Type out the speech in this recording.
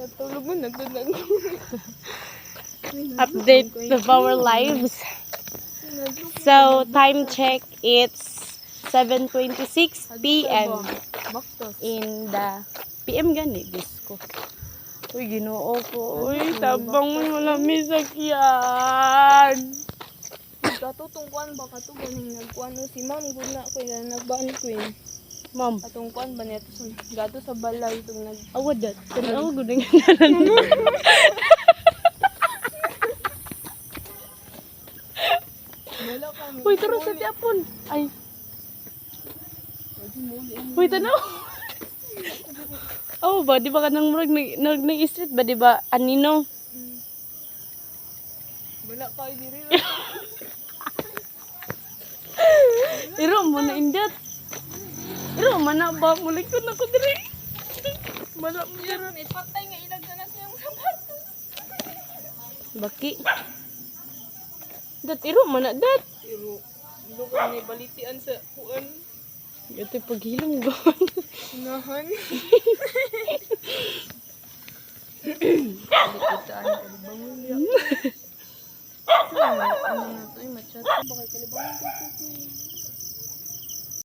Natulog mo, nagdunag. Update of our lives. So, time check, it's 7:26 p.m. Baktos. in the PM gani, Diyos ko. Uy, ginoo ko. Uy, tabang mo malamig sakyan. Katutungkuan ba ka to ganing nagkuan no si ma'am guna ko yan nagbaan ko yun. Ma'am, Katungkuan ba niya to gato sa balay itong nag awad dat. Tanaw, gudang ngalan. wala kami. Uy, taro sa tiapon. Ay. Uy, tanaw. Oh, ba, di ba ka nang murag nag-street ba, di ba? Anino? Wala ka diri. Iro mo na indat. Iro man na ba mulikod na ko diri. Wala mo diri. May patay nga ilag na siyang sapatos. Baki. Dat iro man na dat. Pero lugar ni balitian sa kuan. Ito paghilom gon. Nahan. Balitian kalibangon niya. Ano na to ay machat ba kay kalibangon ko.